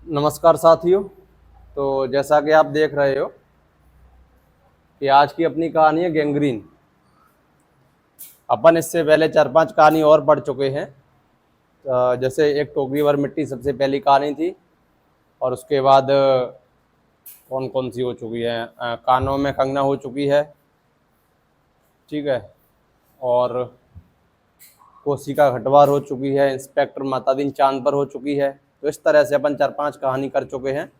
नमस्कार साथियों। तो जैसा कि आप देख रहे हो कि आज की अपनी कहानी है गैंग्रीन। अपन इससे पहले 4-5 कहानी और पढ़ चुके हैं। जैसे एक टोकरी भर मिट्टी सबसे पहली कहानी थी, और उसके बाद कौन कौन सी हो चुकी है, कानों में कंगना हो चुकी है, ठीक है, और कोशिका घटवार हो चुकी है, इंस्पेक्टर मातादीन चांद पर हो चुकी है। तो इस तरह से अपन 4-5 कहानी कर चुके हैं।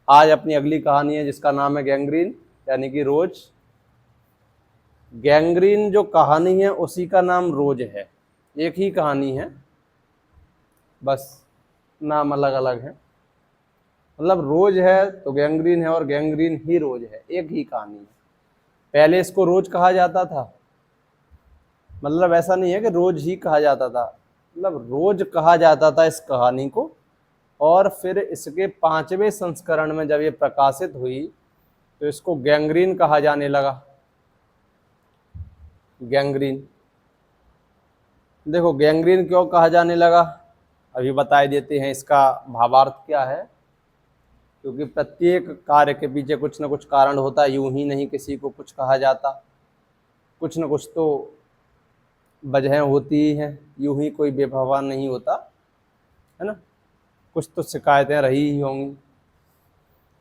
आज अपनी अगली कहानी है जिसका नाम है गैंग्रीन, यानी कि रोज। गैंग्रीन जो कहानी है उसी का नाम रोज है। एक ही कहानी है, बस नाम अलग अलग है। मतलब रोज है तो गैंग्रीन है, और गैंग्रीन ही रोज है, एक ही कहानी है। पहले इसको रोज कहा जाता था, मतलब ऐसा नहीं है कि रोज ही कहा जाता था, मतलब रोज कहा जाता था इस कहानी को। और फिर इसके 5वें संस्करण में जब ये प्रकाशित हुई तो इसको गैंग्रीन कहा जाने लगा। गैंग्रीन, देखो गैंग्रीन क्यों कहा जाने लगा अभी बता देते हैं। इसका भावार्थ क्या है, क्योंकि प्रत्येक कार्य के पीछे कुछ न कुछ कारण होता है। यूं ही नहीं किसी को कुछ कहा जाता, कुछ न कुछ तो वजह होती ही है। यूं ही कोई बेभगवान नहीं होता, है ना। कुछ तो शिकायतें रही ही होंगी।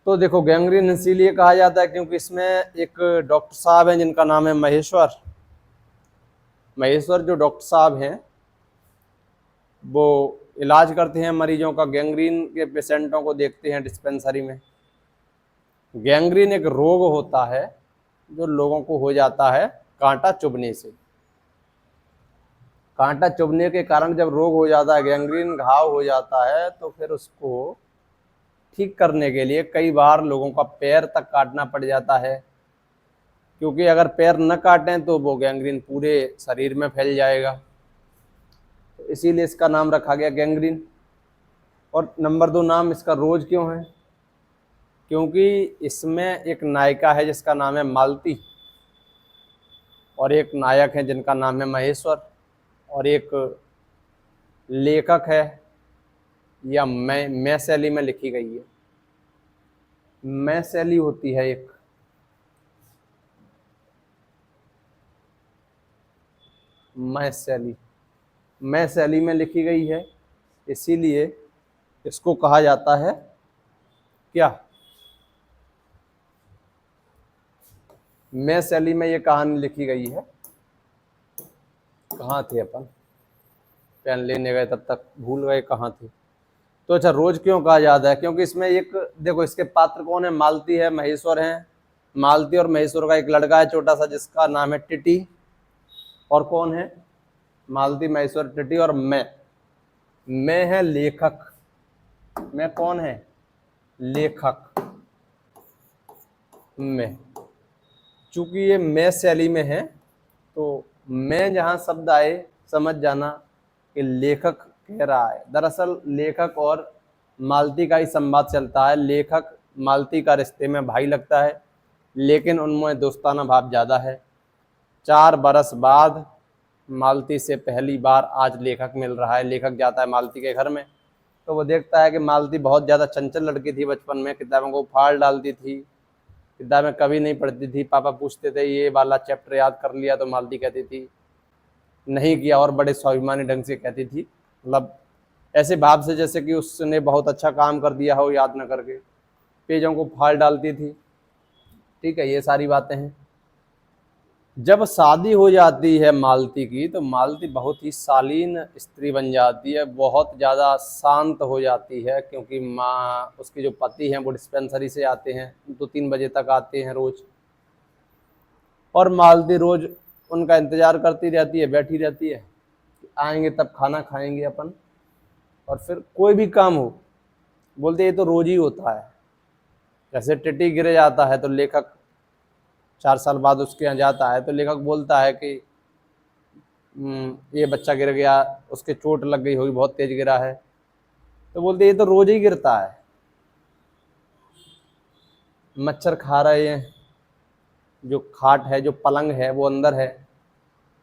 तो देखो गैंग्रीन इसीलिए कहा जाता है क्योंकि इसमें एक डॉक्टर साहब हैं जिनका नाम है महेश्वर। महेश्वर जो डॉक्टर साहब हैं वो इलाज करते हैं मरीजों का, गैंग्रीन के पेशेंटों को देखते हैं डिस्पेंसरी में। गैंग्रीन एक रोग होता है जो लोगों को हो जाता है कांटा चुभने से। कांटा चुभने के कारण जब रोग हो जाता है, गैंग्रीन घाव हो जाता है, तो फिर उसको ठीक करने के लिए कई बार लोगों का पैर तक काटना पड़ जाता है, क्योंकि अगर पैर न काटें तो वो गैंग्रीन पूरे शरीर में फैल जाएगा। तो इसीलिए इसका नाम रखा गया गैंग्रीन। और नंबर 2, नाम इसका रोज क्यों है, क्योंकि इसमें एक नायिका है जिसका नाम है मालती, और एक नायक है जिनका नाम है महेश्वर, और एक लेखक है, या मैं शैली में लिखी गई है। मैं शैली होती है एक, मैं शैली, मैं शैली में लिखी गई है। इसीलिए इसको कहा जाता है क्या, मैं शैली में ये कहानी लिखी गई है। कहाँ थे अपन, पेन लेने गए तब तक भूल गए कहाँ थे। तो अच्छा, रोज क्यों कहा जाता है, क्योंकि इसमें एक देखो इसके पात्र कौन है, मालती है, महेश्वर है। मालती और महेश्वर का एक लड़का है छोटा सा जिसका नाम है टिटी। और कौन है, मालती, महेश्वर, टिटी, और मैं है लेखक। मैं कौन है, लेखक। मैं, चूंकि ये मैं शैली में है तो मैं जहां शब्द आए समझ जाना कि लेखक कह रहा है। दरअसल लेखक और मालती का ही संवाद चलता है। लेखक मालती का रिश्ते में भाई लगता है, लेकिन उनमें दोस्ताना भाव ज़्यादा है। 4 बरस बाद मालती से पहली बार आज लेखक मिल रहा है। लेखक जाता है मालती के घर में, तो वो देखता है कि मालती बहुत ज़्यादा चंचल लड़की थी। बचपन में किताबों को फाड़ डालती थी, किताबें कभी नहीं पढ़ती थी। पापा पूछते थे ये वाला चैप्टर याद कर लिया, तो मालती कहती थी नहीं किया, और बड़े स्वाभिमानी ढंग से कहती थी, मतलब ऐसे भाव से जैसे कि उसने बहुत अच्छा काम कर दिया हो याद न करके। पेजों को फाड़ डालती थी, ठीक है, ये सारी बातें हैं। जब शादी हो जाती है मालती की, तो मालती बहुत ही शालीन स्त्री बन जाती है, बहुत ज़्यादा शांत हो जाती है, क्योंकि माँ उसके जो पति हैं वो डिस्पेंसरी से आते हैं, 2-3 बजे तक आते हैं रोज़। और मालती रोज़ उनका इंतज़ार करती रहती है, बैठी रहती है, आएंगे तब खाना खाएंगे अपन। और फिर कोई भी काम हो, बोलते ये तो रोज़ ही होता है। जैसे टिटी गिर जाता है तो लेखक 4 साल बाद उसके यहाँ जाता है, तो लेखक बोलता है कि ये बच्चा गिर गया, उसके चोट लग गई होगी, बहुत तेज गिरा है। तो बोलते ये तो रोज ही गिरता है। मच्छर खा रहे हैं, जो खाट है, जो पलंग है वो अंदर है।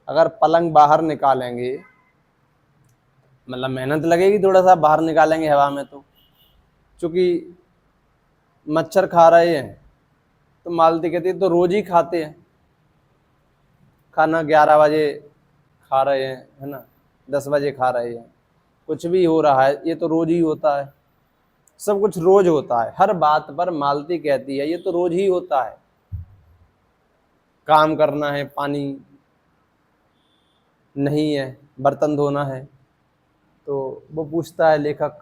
अगर पलंग बाहर निकालेंगे, मतलब मेहनत लगेगी थोड़ा सा, बाहर निकालेंगे हवा में तो चूंकि मच्छर खा रहे हैं तो मालती कहती है तो रोज ही खाते हैं, खाना 11 बजे खा रहे हैं, है ना, 10 बजे खा रहे हैं, कुछ भी हो रहा है, ये तो रोज ही होता है, सब कुछ रोज होता है। हर बात पर मालती कहती है ये तो रोज ही होता है, काम करना है, पानी नहीं है, बर्तन धोना है। तो वो पूछता है लेखक,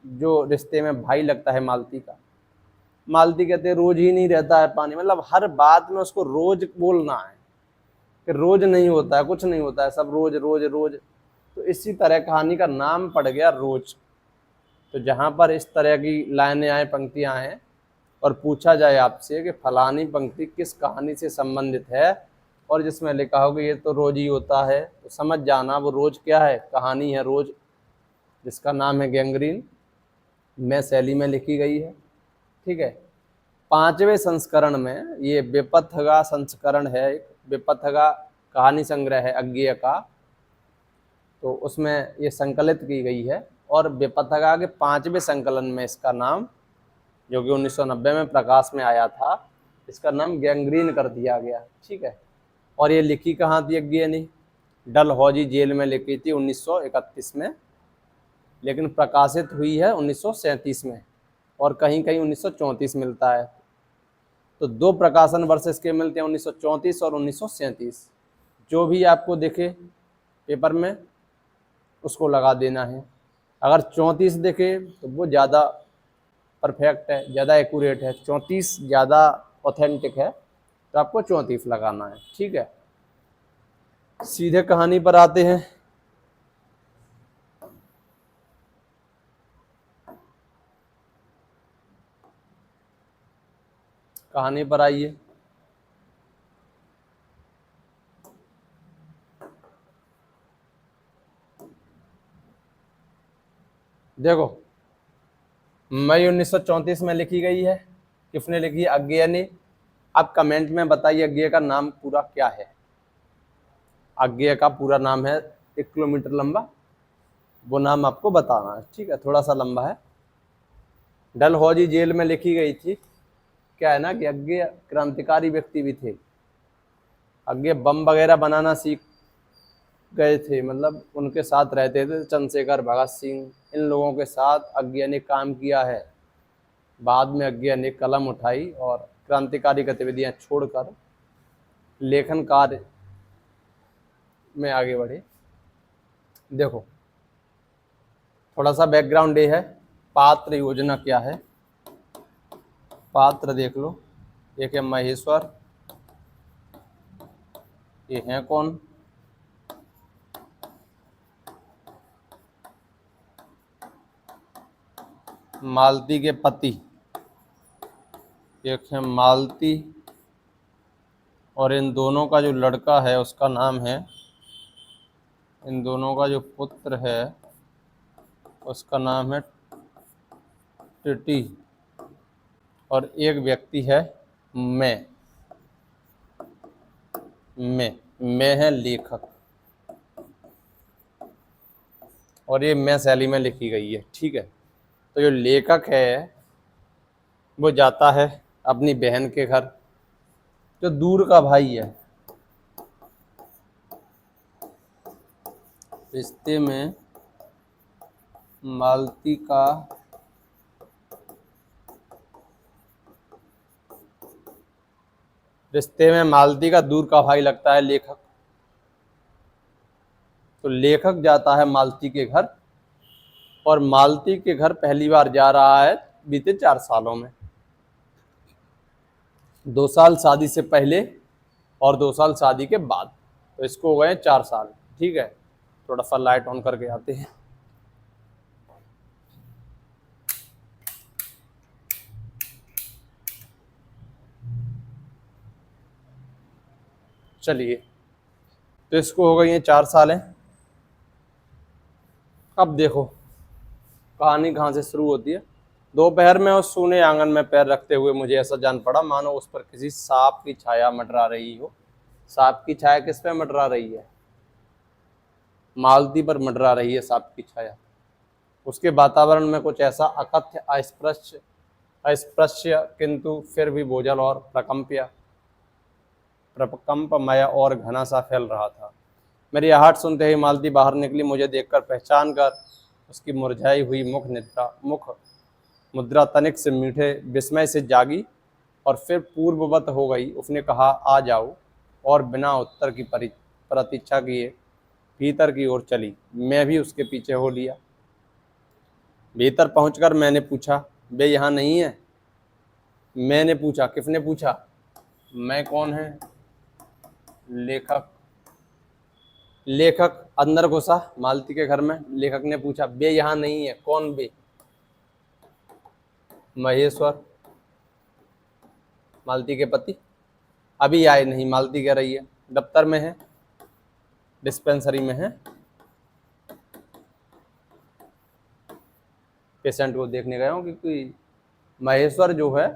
जो रिश्ते में भाई लगता है मालती का, मालती कहते हैं रोज ही नहीं रहता है पानी, मतलब हर बात में उसको रोज बोलना है कि रोज नहीं होता है, कुछ नहीं होता है, सब रोज रोज रोज। तो इसी तरह कहानी का नाम पड़ गया रोज। तो जहां पर इस तरह की लाइनें आए, पंक्तियां आए और पूछा जाए आपसे कि फलानी पंक्ति किस कहानी से संबंधित है और जिसमें लिखा हो कि ये तो रोज ही होता है, तो समझ जाना वो रोज क्या है, कहानी है रोज, जिसका नाम है गैंग्रीन, मैं शैली में लिखी गई है। ठीक है, 5वें संस्करण में, ये बेपथगा संस्करण है, एक बेपथगा कहानी संग्रह है अज्ञेय का, तो उसमें ये संकलित की गई है। और बेपथगा के 5वें संकलन में इसका नाम, जो कि 1990 में प्रकाश में आया था, इसका नाम गैंग्रीन कर दिया गया। ठीक है, और ये लिखी कहाँ थी अज्ञेय ने, डलहौजी जेल में लिखी थी 1931 में, लेकिन प्रकाशित हुई है 1937 में, और कहीं कहीं 1934 मिलता है। तो 2 प्रकाशन वर्ष इसके मिलते हैं, 1934 और 1937। जो भी आपको दिखे पेपर में उसको लगा देना है। अगर 34 दिखे तो वो ज़्यादा परफेक्ट है, ज़्यादा एक्यूरेट है, 34 ज़्यादा ऑथेंटिक है, तो आपको 34 लगाना है। ठीक है, सीधे कहानी पर आते हैं। कहानी पर आइए। देखो, मई 1934 में लिखी गई है, किसने लिखी है, अज्ञेय ने। अब कमेंट में बताइए अज्ञेय का नाम पूरा क्या है। अज्ञेय का पूरा नाम है 1 किलोमीटर लंबा, वो नाम आपको बताना है। ठीक है, थोड़ा सा लंबा है। डलहौजी जेल में लिखी गई थी। क्या है ना कि अज्ञेय क्रांतिकारी व्यक्ति भी थे, अज्ञेय बम वगैरह बनाना सीख गए थे, मतलब उनके साथ रहते थे चंद्रशेखर, भगत सिंह, इन लोगों के साथ अज्ञेय ने काम किया है। बाद में अज्ञेय ने कलम उठाई और क्रांतिकारी गतिविधियां छोड़कर लेखन कार्य में आगे बढ़े। देखो, थोड़ा सा बैकग्राउंड ये है, पात्र योजना क्या है। पात्र देख लो, एक है महेश्वर, ये हैं कौन, मालती के पति, एक है मालती, और इन दोनों का जो लड़का है उसका नाम है, इन दोनों का जो पुत्र है उसका नाम है टिटी, और एक व्यक्ति है मैं है लेखक, और ये मैं शैली में लिखी गई है। ठीक है, तो जो लेखक है वो जाता है अपनी बहन के घर, जो दूर का भाई है, रिश्ते में मालती का दूर का भाई लगता है लेखक। तो लेखक जाता है मालती के घर, और मालती के घर पहली बार जा रहा है बीते 4 सालों में। 2 साल शादी से पहले और 2 साल शादी के बाद, तो इसको हो गए 4 साल। ठीक है, थोड़ा सा लाइट ऑन करके आते हैं। चलिए, तो इसको हो गई है 4 साल है। अब देखो कहानी कहाँ से शुरू होती है। दोपहर में उस सूने आंगन में पैर रखते हुए मुझे ऐसा जान पड़ा मानो उस पर किसी सांप की छाया मंडरा रही हो। सांप की छाया किस पे मंडरा रही है, मालती पर मंडरा रही है सांप की छाया। उसके वातावरण में कुछ ऐसा अकथ्य अस्पृश्य अस्पृश्य किंतु फिर भी बोझल और प्रकंपमय और घना सा फैल रहा था। मेरी आहट सुनते ही मालती बाहर निकली। मुझे देखकर पहचान कर उसकी मुरझाई हुई मुख मुद्रा तनिक से मीठे विस्मय से जागी और फिर पूर्ववत हो गई। उसने कहा, आ जाओ, और बिना उत्तर की प्रतीक्षा किए भीतर की ओर चली। मैं भी उसके पीछे हो लिया। भीतर पहुंचकर मैंने पूछा, वे यहाँ नहीं है? मैंने पूछा? किसने पूछा? मैं कौन है? लेखक। लेखक अंदर घुसा मालती के घर में। लेखक ने पूछा, वे यहाँ नहीं है? कौन वे? महेश्वर, मालती के पति। अभी आए नहीं, मालती कह रही है। दफ्तर में है, डिस्पेंसरी में है, पेशेंट को देखने गए हो। क्योंकि महेश्वर जो है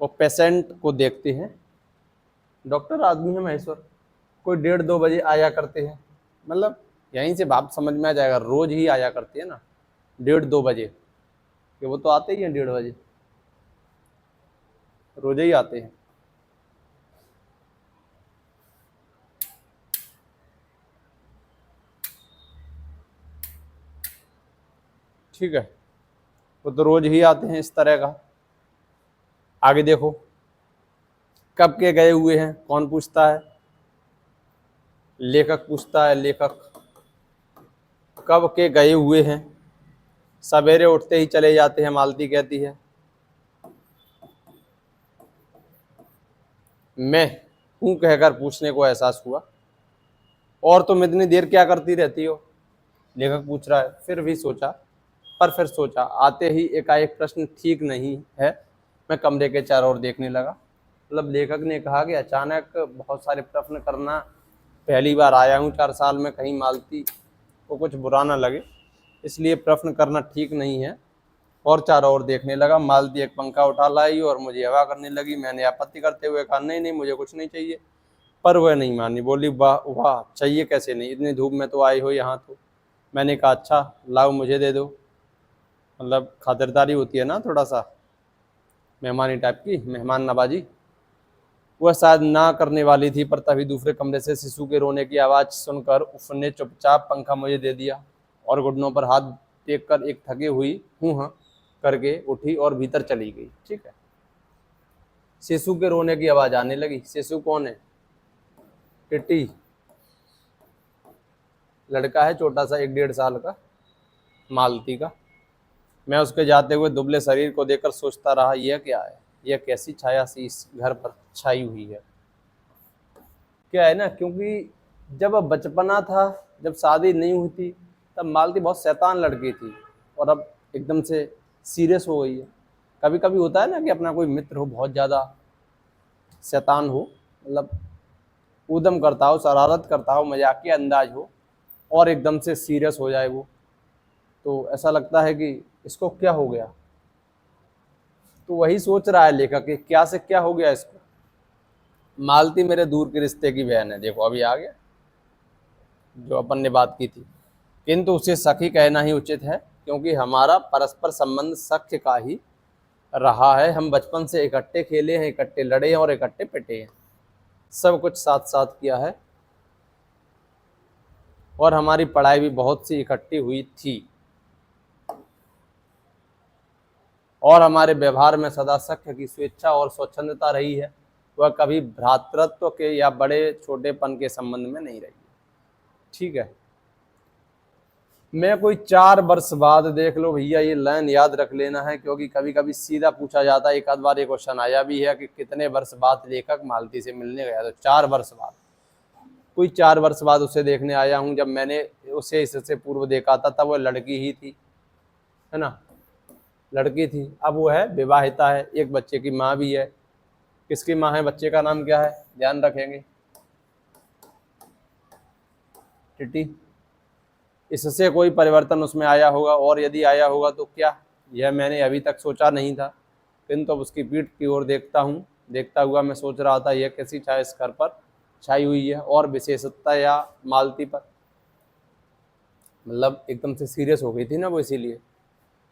वो पेशेंट को देखते हैं। डॉक्टर आदमी है महेश्वर। कोई 1:30-2 बजे आया करते हैं। मतलब यहीं से बात समझ में आ जाएगा, रोज ही आया करते हैं ना 1:30-2 बजे, कि वो तो आते ही हैं 1:30 बजे, रोज ही आते हैं। ठीक है, वो तो रोज ही आते हैं इस तरह का। आगे देखो, कब के गए हुए हैं? कौन पूछता है? लेखक पूछता है। लेखक, कब के गए हुए हैं? सवेरे उठते ही चले जाते हैं, मालती कहती है। मैं हूं कहकर पूछने को एहसास हुआ। और तुम इतनी देर क्या करती रहती हो? लेखक पूछ रहा है। फिर सोचा, आते ही एकाएक प्रश्न ठीक नहीं है। मैं कमरे के चारों ओर देखने लगा। मतलब लेखक ने कहा कि अचानक बहुत सारे प्रश्न करना, पहली बार आया हूँ 4 साल में, कहीं मालती को कुछ बुरा ना लगे, इसलिए प्रश्न करना ठीक नहीं है। और चारों ओर देखने लगा। मालती एक पंखा उठा लाई और मुझे हवा करने लगी। मैंने आपत्ति करते हुए कहा, नहीं नहीं, मुझे कुछ नहीं चाहिए। पर वह नहीं मानी। बोली, वाह वाह, चाहिए कैसे नहीं, इतनी धूप में तो आई हो यहाँ तो। मैंने कहा, अच्छा लाओ, मुझे दे दो। मतलब खातिरदारी होती है ना, थोड़ा सा मेहमानी टाइप की, मेहमान नवाजी। वह शायद ना करने वाली थी, पर तभी दूसरे कमरे से शिशु के रोने की आवाज़ सुनकर उसने चुपचाप पंखा मुझे दे दिया और घुटनों पर हाथ टेक कर एक थकी हुई हूँ करके उठी और भीतर चली गई। ठीक है, शिशु के रोने की आवाज़ आने लगी। शिशु कौन है? टिट्टी, लड़का है छोटा सा, 1-1.5 साल का, मालती का। मैं उसके जाते हुए दुबले शरीर को देखकर सोचता रहा, यह क्या है? यह कैसी छाया सी इस घर पर छाई हुई है? क्या है ना, क्योंकि जब बचपना था, जब शादी नहीं हुई थी, तब मालती बहुत शैतान लड़की थी और अब एकदम से सीरियस हो गई है। कभी कभी होता है ना कि अपना कोई मित्र हो, बहुत ज़्यादा शैतान हो, मतलब ऊधम करता हो, शरारत करता हो, मजाकिया अंदाज हो, और एकदम से सीरियस हो जाए वो, तो ऐसा लगता है कि इसको क्या हो गया। तो वही सोच रहा है लेखक कि क्या से क्या हो गया इसको। मालती मेरे दूर के रिश्ते की बहन है, देखो अभी आ गया जो अपन ने बात की थी, किंतु उसे सखी कहना ही उचित है, क्योंकि हमारा परस्पर संबंध सख्य का ही रहा है। हम बचपन से इकट्ठे खेले हैं, इकट्ठे लड़े हैं और इकट्ठे पिटे हैं, सब कुछ साथ साथ किया है, और हमारी पढ़ाई भी बहुत सी इकट्ठी हुई थी, और हमारे व्यवहार में सदा सख्य की स्वेच्छा और स्वच्छंदता रही है। वह कभी भ्रातृत्व के या बड़े छोटेपन के संबंध में नहीं रही। ठीक है, मैं कोई 4 वर्ष बाद, देख लो भैया, ये लाइन याद रख लेना है, क्योंकि कभी कभी सीधा पूछा जाता है। एक आध बार ये क्वेश्चन आया भी है कि कितने वर्ष बाद लेखक मालती से मिलने गया, तो 4 वर्ष बाद। कोई 4 वर्ष बाद उसे देखने आया हूँ। जब मैंने उसे इससे पूर्व देखा था तब वह लड़की ही थी, है ना, लड़की थी। अब वो है विवाहिता है, एक बच्चे की माँ भी है। किसकी माँ है? बच्चे का नाम क्या है? ध्यान रखेंगे, टिटी। इससे कोई परिवर्तन उसमें आया होगा, और यदि आया होगा तो क्या, यह मैंने अभी तक सोचा नहीं था। किंतु अब उसकी पीठ की ओर देखता हुआ मैं सोच रहा था, यह कैसी छाया इस घर पर छाई हुई है, और विशेषतः या मालती पर। मतलब एकदम से सीरियस हो गई थी ना वो, इसीलिए।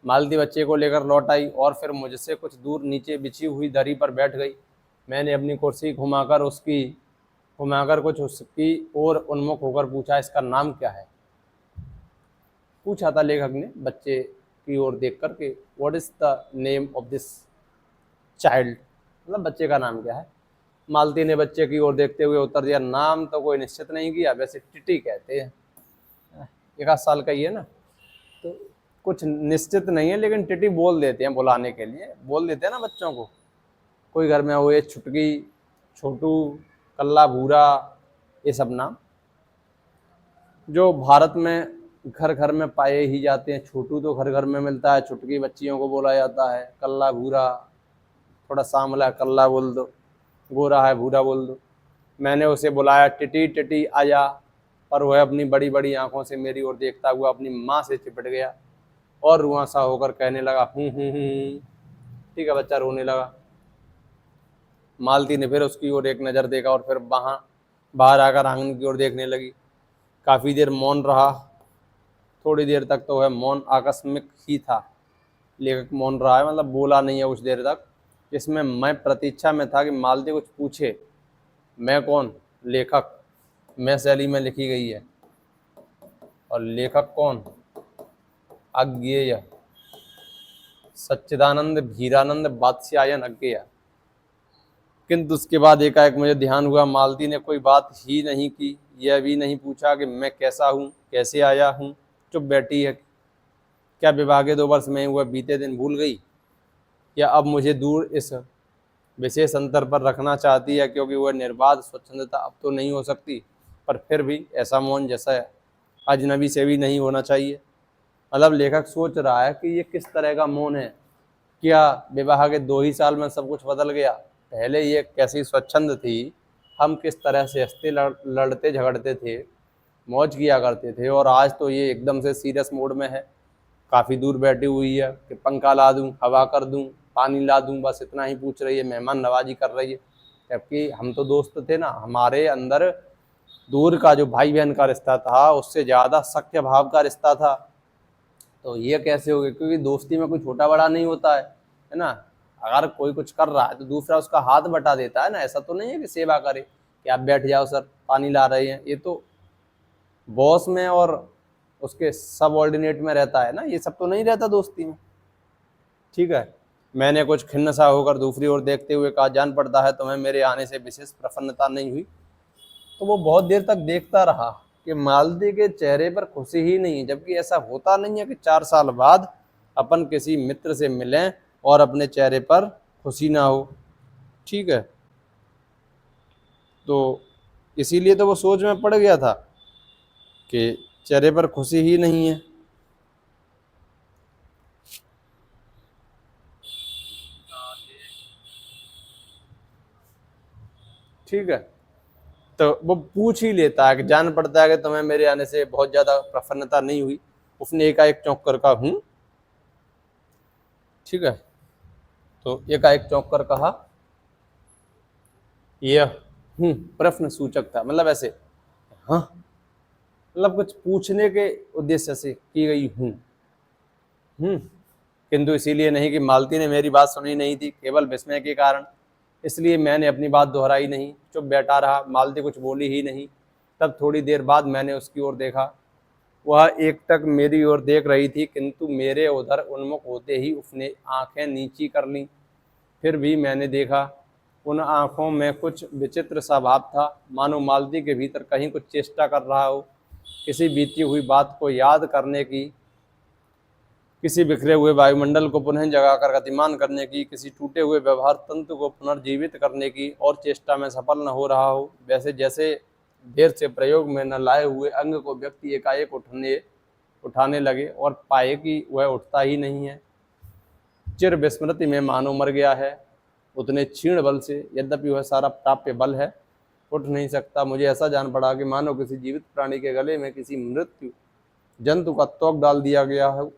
मालती बच्चे को लेकर लौट आई और फिर मुझसे कुछ दूर नीचे बिछी हुई दरी पर बैठ गई। मैंने अपनी कुर्सी घुमाकर कुछ उसकी ओर उन्मुख होकर पूछा, इसका नाम क्या है? पूछा था लेखक ने बच्चे की ओर देख कर के, what is the name of this child, मतलब बच्चे का नाम क्या है? मालती ने बच्चे की ओर देखते हुए उत्तर दिया, नाम तो कोई निश्चित नहीं किया, वैसे टिटी कहते हैं। 1 आध साल का ही है ना, तो कुछ निश्चित नहीं है, लेकिन टिटी बोल देते हैं, बुलाने के लिए बोल देते हैं ना बच्चों को। कोई घर में हुए छुटकी, छोटू, कल्ला, भूरा, ये सब नाम जो भारत में घर घर में पाए ही जाते हैं। छोटू तो घर घर में मिलता है, छुटकी बच्चियों को बोला जाता है, कल्ला भूरा, थोड़ा सांवला कल्ला बोल दो, गोरा है भूरा बोल दो। मैंने उसे बुलाया, टिटी टिटी आया, पर वह अपनी बड़ी बड़ी आंखों से मेरी ओर देखता हुआ अपनी माँ से चिपट गया और रुआंसा होकर कहने लगा, ठीक है, बच्चा रोने लगा। मालती ने फिर उसकी ओर एक नज़र देखा और फिर बाहर आकर आंगन की ओर देखने लगी। काफ़ी देर मौन रहा। थोड़ी देर तक तो वह मौन आकस्मिक ही था। लेखक मौन रहा है मतलब बोला नहीं है उस देर तक, जिसमें मैं प्रतीक्षा में था कि मालती कुछ पूछे। मैं कौन? लेखक। मैं शैली में लिखी गई है। और लेखक कौन? अज्ञेय, सच्चिदानंद भीरानंद बादशायन अज्ञेय। किंतु उसके बाद एकाएक मुझे ध्यान हुआ, मालती ने कोई बात ही नहीं की, यह भी नहीं पूछा कि मैं कैसा हूँ, कैसे आया हूँ। चुप बैठी है। क्या विवाह के 2 वर्ष में हुआ बीते दिन भूल गई, या अब मुझे दूर इस विशेष अंतर पर रखना चाहती है, क्योंकि वह निर्बाध स्वच्छंदता अब तो नहीं हो सकती, पर फिर भी ऐसा मौन जैसा अजनबी से भी नहीं होना चाहिए। मतलब लेखक सोच रहा है कि ये किस तरह का मौन है। क्या विवाह के 2 ही साल में सब कुछ बदल गया? पहले ये कैसी स्वच्छंद थी, हम किस तरह से हंसते लड़ते झगड़ते थे, मौज किया करते थे, और आज तो ये एकदम से सीरियस मोड में है। काफ़ी दूर बैठी हुई है कि पंखा ला दूं, हवा कर दूं, पानी ला दूं, बस इतना ही पूछ रही है, मेहमान नवाजी कर रही है। जबकि हम तो दोस्त थे ना, हमारे अंदर दूर का जो भाई बहन का रिश्ता था उससे ज़्यादा सख्य भाव का रिश्ता था। तो ये कैसे हो गया? क्योंकि दोस्ती में कोई छोटा बड़ा नहीं होता है ना। अगर कोई कुछ कर रहा है तो दूसरा उसका हाथ बटा देता है ना। ऐसा तो नहीं है कि सेवा करे कि आप बैठ जाओ सर, पानी ला रहे हैं। ये तो बॉस में और उसके सबऑर्डिनेट में रहता है ना, ये सब तो नहीं रहता दोस्ती में। ठीक है। मैंने कुछ खिन्न सा होकर दूसरी ओर देखते हुए कहा, जान पड़ता है तुम्हें मेरे आने से विशेष प्रसन्नता नहीं हुई। तो वो बहुत देर तक देखता रहा कि मालती के चेहरे पर खुशी ही नहीं है, जबकि ऐसा होता नहीं है कि 4 साल बाद अपन किसी मित्र से मिलें और अपने चेहरे पर खुशी ना हो। ठीक है, तो इसीलिए तो वो सोच में पड़ गया था कि चेहरे पर खुशी ही नहीं है। ठीक है, तो वो पूछ ही लेता है कि जान पड़ता है कि तुम्हें मेरे आने से बहुत ज़्यादा प्रसन्नता नहीं हुई। उसने एकाएक चौंक कर कहा, हूँ। ठीक है, तो एकाएक चौंक कर कहा, यह हूँ प्रश्न सूचक था, मतलब ऐसे, हाँ, मतलब कुछ पूछने के उद्देश्य से की गई हूँ। किंतु इसीलिए नहीं कि मालती ने मेरी बात सुनी नहीं थी, केवल विस्मय के कारण। इसलिए मैंने अपनी बात दोहराई नहीं, चुप बैठा रहा। मालती कुछ बोली ही नहीं। तब थोड़ी देर बाद मैंने उसकी ओर देखा। वह एक टक मेरी ओर देख रही थी, किंतु मेरे उधर उन्मुख होते ही उसने आंखें नीची कर लीं। फिर भी मैंने देखा, उन आंखों में कुछ विचित्र सा भाव था, मानो मालती के भीतर कहीं कुछ चेष्टा कर रहा हो, किसी बीती हुई बात को याद करने की, किसी बिखरे हुए वायुमंडल को पुनः जगाकर गतिमान करने की, किसी टूटे हुए व्यवहार तंत्र को पुनर्जीवित करने की और चेष्टा में सफल न हो रहा हो। वैसे जैसे देर से प्रयोग में न लाए हुए अंग को व्यक्ति एकाएक उठाने लगे और पाए कि वह उठता ही नहीं है। चिर विस्मृति में मानो मर गया है, उतने क्षीण बल से, यद्यपि वह सारा प्राप्य बल है, उठ नहीं सकता। मुझे ऐसा जान पड़ा कि मानो किसी जीवित प्राणी के गले में किसी मृत्यु जंतु का तोक डाल दिया गया है,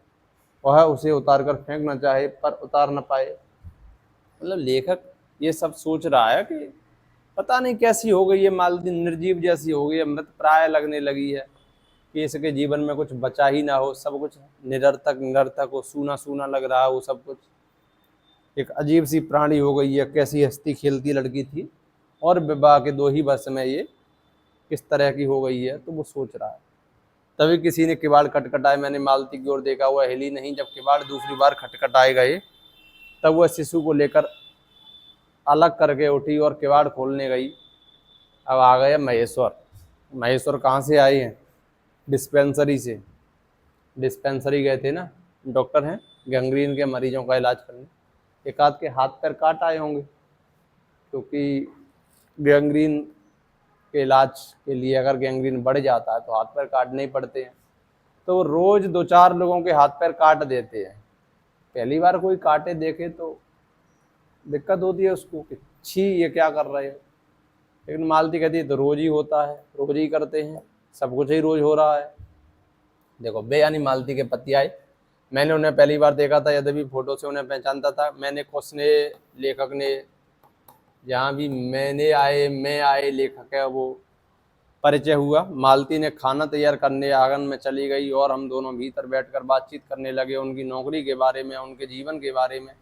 वह उसे उतार कर फेंकना चाहे पर उतार न पाए। मतलब लेखक ये सब सोच रहा है कि पता नहीं कैसी हो गई है मालती, निर्जीव जैसी हो गई है, मृत प्राय लगने लगी है। कि इसके जीवन में कुछ बचा ही ना हो, सब कुछ निरर्थक निरर्थक हो, सूना सूना लग रहा हो सब कुछ। एक अजीब सी प्राणी हो गई है, कैसी हंसती खेलती लड़की थी और विवाह के 2 ही वर्ष में ये किस तरह की हो गई है, तो वो सोच रहा है। तभी किसी ने किवाड़ खटखटाए, मैंने मालती की ओर देखा, हुआ हिली नहीं। जब किवाड़ दूसरी बार खटखटाए गए तब वह शिशु को लेकर अलग करके उठी और किवाड़ खोलने गई। अब आ गया महेश्वर। महेश्वर कहाँ से आए हैं? डिस्पेंसरी से। डिस्पेंसरी गए थे ना, डॉक्टर हैं, गैंग्रीन के मरीजों का इलाज करने। एक आध के हाथ पैर काट आए होंगे, क्योंकि गैंग्रीन के इलाज के लिए अगर गैंग्रीन बढ़ जाता है तो हाथ पैर काटने ही पड़ते हैं। तो रोज 2-4 लोगों के हाथ पैर काट देते हैं। पहली बार कोई काटे देखे तो दिक्कत होती है उसको कि छी ये क्या कर रहे हो, लेकिन मालती कहती है तो रोज ही होता है, रोज ही करते हैं, सब कुछ ही रोज हो रहा है। देखो बे यानी मालती के पति आए। मैंने उन्हें पहली बार देखा था, यद्यपि फोटो से उन्हें पहचानता था। मैंने उसने लेखक ने जहाँ भी मैं आए लेखक है वो परिचय हुआ। मालती ने खाना तैयार करने आंगन में चली गई और हम दोनों भीतर बैठकर बातचीत करने लगे, उनकी नौकरी के बारे में, उनके जीवन के बारे में,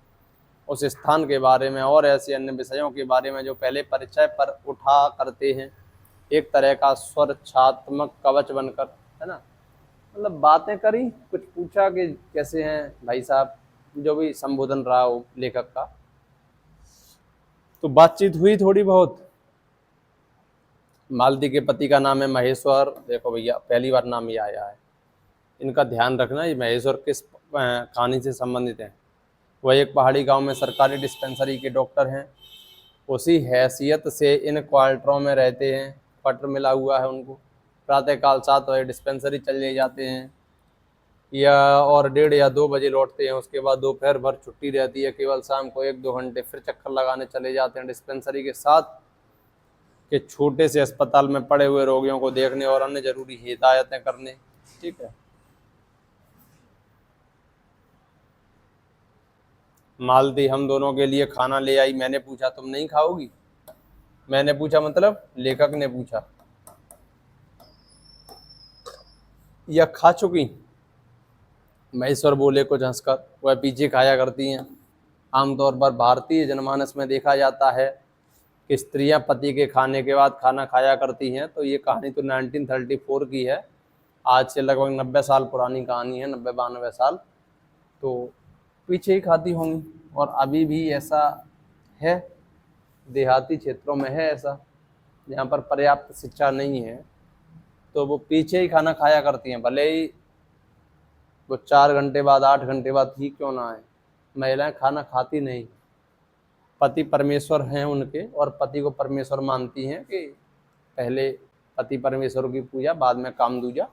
उस स्थान के बारे में और ऐसे अन्य विषयों के बारे में जो पहले परिचय पर उठा करते हैं, एक तरह का स्वरक्षात्मक कवच बनकर, है ना। मतलब बातें करी, कुछ पूछा कि कैसे हैं भाई साहब, जो भी संबोधन रहा हो लेखक का, तो बातचीत हुई थोड़ी बहुत। मालती के पति का नाम है महेश्वर। देखो भैया पहली बार नाम ये आया है, इनका ध्यान रखना। ये महेश्वर किस कहानी से संबंधित है? वह एक पहाड़ी गांव में सरकारी डिस्पेंसरी के डॉक्टर हैं। उसी हैसियत से इन क्वार्टरों में रहते हैं, क्वार्टर मिला हुआ है उनको। प्रातःकाल 7 बजे डिस्पेंसरी चले जाते हैं या और 1:30 या 2 बजे लौटते हैं। उसके बाद दोपहर भर छुट्टी रहती है, केवल शाम को 1-2 घंटे फिर चक्कर लगाने चले जाते हैं डिस्पेंसरी के साथ के छोटे से अस्पताल में पड़े हुए रोगियों को देखने और अन्य जरूरी हिदायतें करने। ठीक है। मालती हम दोनों के लिए खाना ले आई। मैंने पूछा तुम नहीं खाओगी? मैंने पूछा मतलब लेखक ने पूछा, या खा चुकी? महेश्वर बोले कुछ हंसकर, वह पीछे खाया करती हैं। आमतौर पर भारतीय जनमानस में देखा जाता है कि स्त्रियां पति के खाने के बाद खाना खाया करती हैं। तो ये कहानी तो 1934 की है, आज से लगभग 90 साल पुरानी कहानी है, 90-92 साल। तो पीछे ही खाती होंगी और अभी भी ऐसा है, देहाती क्षेत्रों में है ऐसा, जहाँ पर पर्याप्त शिक्षा नहीं है तो वो पीछे ही खाना खाया करती हैं, भले ही वो 4 घंटे बाद 8 घंटे बाद ही क्यों ना आए। महिलाएं खाना खाती नहीं। पति परमेश्वर हैं उनके और पति को परमेश्वर मानती हैं कि पहले पति परमेश्वर की पूजा, बाद में काम दूजा।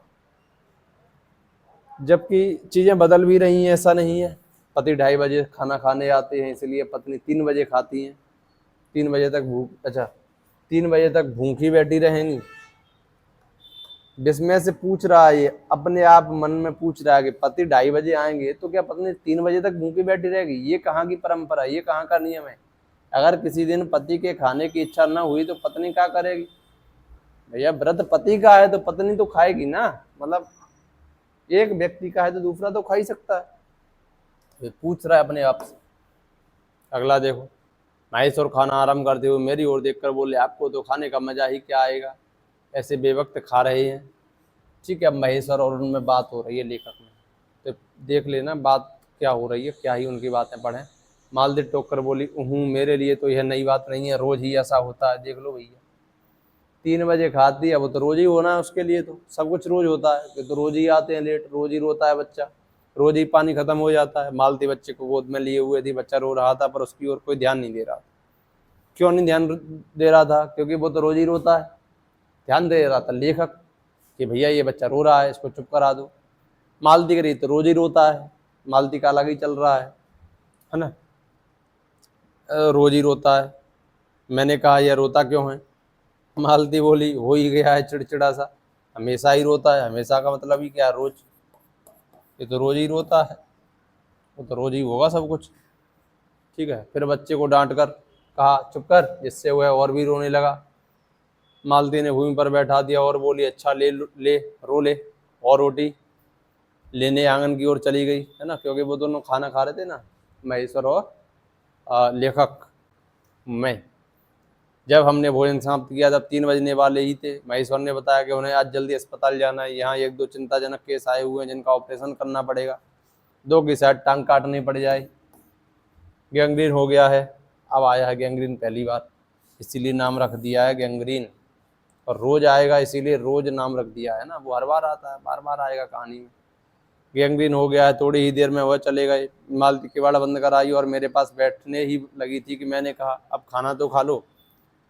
जबकि चीज़ें बदल भी रही हैं, ऐसा नहीं है। पति 2:30 बजे खाना खाने आते हैं, इसलिए पत्नी 3 बजे खाती हैं। 3 बजे तक 3 बजे तक भूखी बैठी रहेंगी। विस्मय से पूछ रहा है, ये अपने आप मन में पूछ रहा है कि पति 2:30 बजे आएंगे तो क्या पत्नी 3 बजे तक भूखी बैठी रहेगी? ये कहाँ की परंपरा, ये कहाँ का नियम है? अगर किसी दिन पति के खाने की इच्छा न हुई तो पत्नी क्या करेगी? भैया व्रत पति का है तो पत्नी तो खाएगी ना, मतलब एक व्यक्ति का है तो दूसरा तो खा ही सकता है। तो पूछ रहा है अपने आप से। अगला देखो, महेश्वर खाना आरंभ करते हुए मेरी ओर देखकर बोले, आपको तो खाने का मजा ही क्या आएगा, ऐसे बेवक्त खा रहे हैं। ठीक है, अब महेश्वर और उनमें बात हो रही है लेखक में, तो देख लेना बात क्या हो रही है, क्या ही उनकी बातें पढ़ें। मालती टोक कर बोली, मेरे लिए तो यह नई बात नहीं है, रोज ही ऐसा होता है, देख लो भैया। 3 बजे खाती है, वो तो रोज ही होना है उसके लिए, तो सब कुछ रोज होता है कि तो रोज ही आते हैं लेट, रोज ही रोता है बच्चा, रोज ही पानी खत्म हो जाता है। मालती बच्चे को गोद में लिए हुए थी, बच्चा रो रहा था पर उसकी ओर कोई ध्यान नहीं दे रहा था। क्यों नहीं ध्यान दे रहा था? क्योंकि वो तो रोज ही रोता है। ध्यान दे रहा था लेखक कि भैया ये बच्चा रो रहा है, इसको चुप करा दो। मालती करी तो रोज ही रोता है, मालती का अलग ही चल रहा है ना, रोज ही रोता है। मैंने कहा यह रोता क्यों है? मालती बोली, हो ही गया है चिड़चिड़ा सा, हमेशा ही रोता है। हमेशा का मतलब ही क्या? रोज। ये तो रोज ही रोता है, वो तो रोज ही होगा सब कुछ। ठीक है, फिर बच्चे को डांट कर कहा चुप कर, जिससे वह और भी रोने लगा। मालती ने भूमि पर बैठा दिया और बोली, अच्छा ले ले रो ले, और रोटी लेने आंगन की ओर चली गई, है ना, क्योंकि वो दोनों खाना खा रहे थे ना, महेश्वर और लेखक। मैं जब हमने भोजन समाप्त किया तब 3 बजने वाले ही थे। महेश्वर ने बताया कि उन्हें आज जल्दी अस्पताल जाना है, यहाँ 1-2 चिंताजनक केस आए हुए हैं जिनका ऑपरेशन करना पड़ेगा, 2 की शायद टांग काटनी पड़ जाए, गैंग्रीन हो गया है। अब आया है गैंग्रीन पहली बार, इसीलिए नाम रख दिया है गैंग्रीन, और रोज आएगा इसीलिए रोज नाम रख दिया है ना, वो हर बार आता है, बार बार आएगा कहानी में। गैंग्रीन हो गया है, थोड़ी ही देर में वह चले गए। मालती किवाड़ बंद कर आई और मेरे पास बैठने ही लगी थी कि मैंने कहा अब खाना तो खा लो।